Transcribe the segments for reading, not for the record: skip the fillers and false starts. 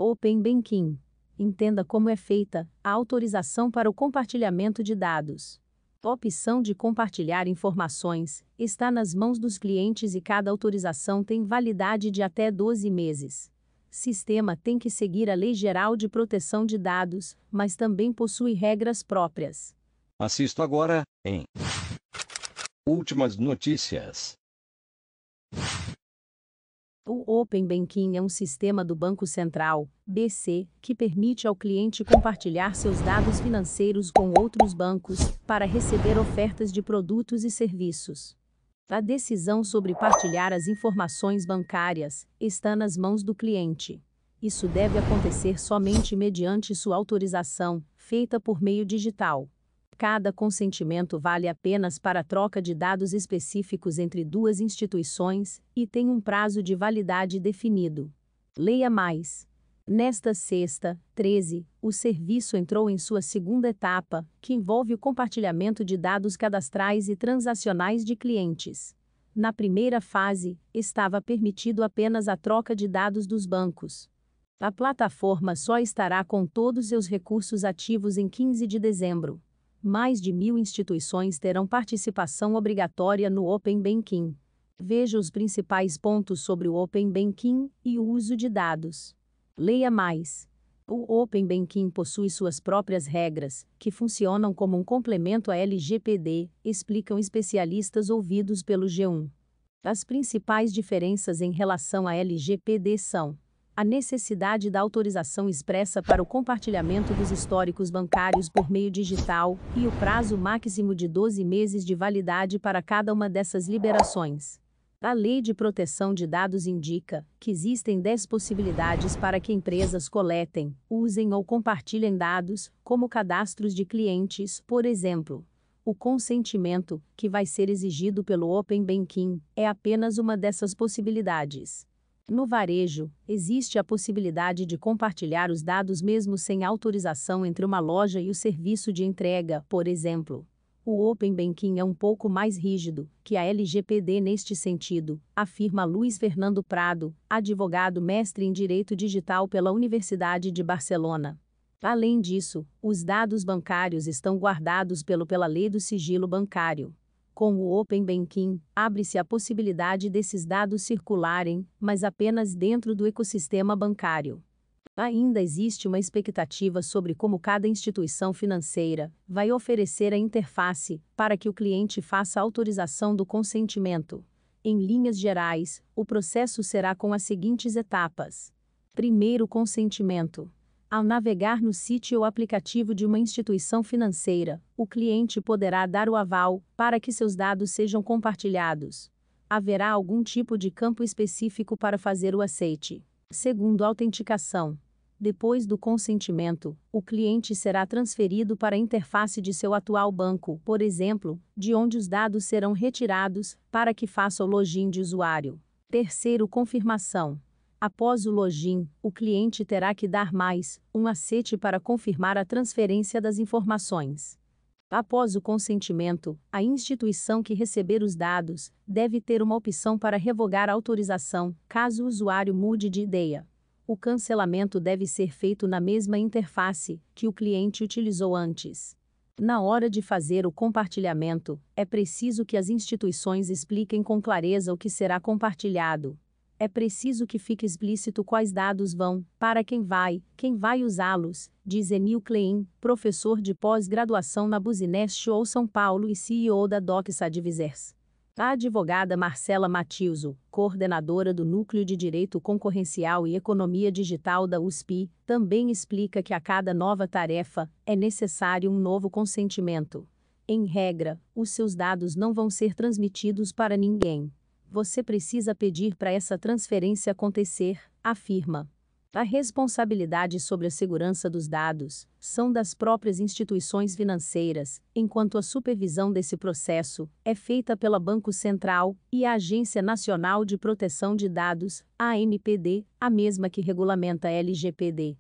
Open Banking. Entenda como é feita a autorização para o compartilhamento de dados. A opção de compartilhar informações está nas mãos dos clientes e cada autorização tem validade de até 12 meses. Sistema tem que seguir a Lei Geral de Proteção de Dados, mas também possui regras próprias. Assisto agora, em Últimas Notícias. O Open Banking é um sistema do Banco Central, BC, que permite ao cliente compartilhar seus dados financeiros com outros bancos, para receber ofertas de produtos e serviços. A decisão sobre partilhar as informações bancárias está nas mãos do cliente. Isso deve acontecer somente mediante sua autorização, feita por meio digital. Cada consentimento vale apenas para a troca de dados específicos entre duas instituições e tem um prazo de validade definido. Leia mais. Nesta sexta, 13, o serviço entrou em sua segunda etapa, que envolve o compartilhamento de dados cadastrais e transacionais de clientes. Na primeira fase, estava permitido apenas a troca de dados dos bancos. A plataforma só estará com todos seus recursos ativos em 15 de dezembro. Mais de 1.000 instituições terão participação obrigatória no Open Banking. Veja os principais pontos sobre o Open Banking e o uso de dados. Leia mais. O Open Banking possui suas próprias regras, que funcionam como um complemento à LGPD, explicam especialistas ouvidos pelo G1. As principais diferenças em relação à LGPD são: a necessidade da autorização expressa para o compartilhamento dos históricos bancários por meio digital e o prazo máximo de 12 meses de validade para cada uma dessas liberações. A Lei de Proteção de Dados indica que existem 10 possibilidades para que empresas coletem, usem ou compartilhem dados, como cadastros de clientes, por exemplo. O consentimento, que vai ser exigido pelo Open Banking, é apenas uma dessas possibilidades. No varejo, existe a possibilidade de compartilhar os dados mesmo sem autorização entre uma loja e o serviço de entrega, por exemplo. O Open Banking é um pouco mais rígido que a LGPD neste sentido, afirma Luiz Fernando Prado, advogado mestre em Direito Digital pela Universidade de Barcelona. Além disso, os dados bancários estão guardados pela Lei do Sigilo Bancário. Com o Open Banking, abre-se a possibilidade desses dados circularem, mas apenas dentro do ecossistema bancário. Ainda existe uma expectativa sobre como cada instituição financeira vai oferecer a interface para que o cliente faça a autorização do consentimento. Em linhas gerais, o processo será com as seguintes etapas. Primeiro, consentimento. Ao navegar no sítio ou aplicativo de uma instituição financeira, o cliente poderá dar o aval para que seus dados sejam compartilhados. Haverá algum tipo de campo específico para fazer o aceite. Segundo, autenticação. Depois do consentimento, o cliente será transferido para a interface de seu atual banco, por exemplo, de onde os dados serão retirados, para que faça o login de usuário. Terceiro, confirmação. Após o login, o cliente terá que dar mais um aceite para confirmar a transferência das informações. Após o consentimento, a instituição que receber os dados deve ter uma opção para revogar a autorização, caso o usuário mude de ideia. O cancelamento deve ser feito na mesma interface que o cliente utilizou antes. Na hora de fazer o compartilhamento, é preciso que as instituições expliquem com clareza o que será compartilhado. É preciso que fique explícito quais dados vão, para quem vai usá-los, diz Enil Klein, professor de pós-graduação na Business School São Paulo e CEO da Doxa Advisors. A advogada Marcela Matiuso, coordenadora do Núcleo de Direito Concorrencial e Economia Digital da USP, também explica que a cada nova tarefa é necessário um novo consentimento. Em regra, os seus dados não vão ser transmitidos para ninguém. Você precisa pedir para essa transferência acontecer, afirma. A responsabilidade sobre a segurança dos dados são das próprias instituições financeiras, enquanto a supervisão desse processo é feita pela Banco Central e a Agência Nacional de Proteção de Dados, ANPD, a mesma que regulamenta a LGPD.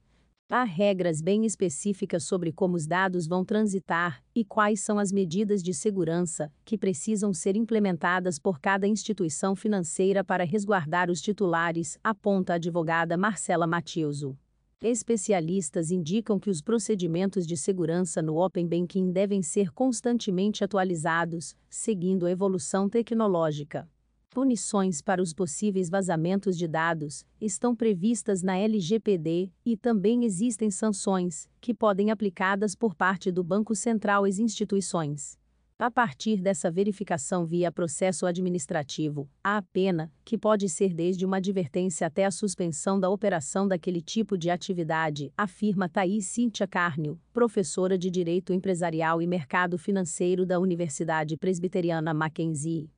Há regras bem específicas sobre como os dados vão transitar e quais são as medidas de segurança que precisam ser implementadas por cada instituição financeira para resguardar os titulares, aponta a advogada Marcela Matiuso. Especialistas indicam que os procedimentos de segurança no Open Banking devem ser constantemente atualizados, seguindo a evolução tecnológica. Punições para os possíveis vazamentos de dados estão previstas na LGPD e também existem sanções, que podem aplicadas por parte do Banco Central às instituições. A partir dessa verificação via processo administrativo, há a pena, que pode ser desde uma advertência até a suspensão da operação daquele tipo de atividade, afirma Thaís Cíntia Carnio, professora de Direito Empresarial e Mercado Financeiro da Universidade Presbiteriana Mackenzie.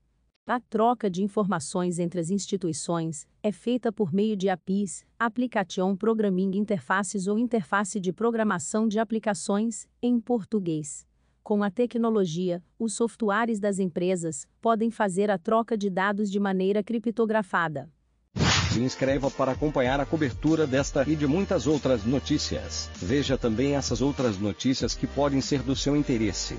A troca de informações entre as instituições é feita por meio de APIs, Application Programming Interfaces ou interface de programação de aplicações, em português. Com a tecnologia, os softwares das empresas podem fazer a troca de dados de maneira criptografada. Se inscreva para acompanhar a cobertura desta e de muitas outras notícias. Veja também essas outras notícias que podem ser do seu interesse.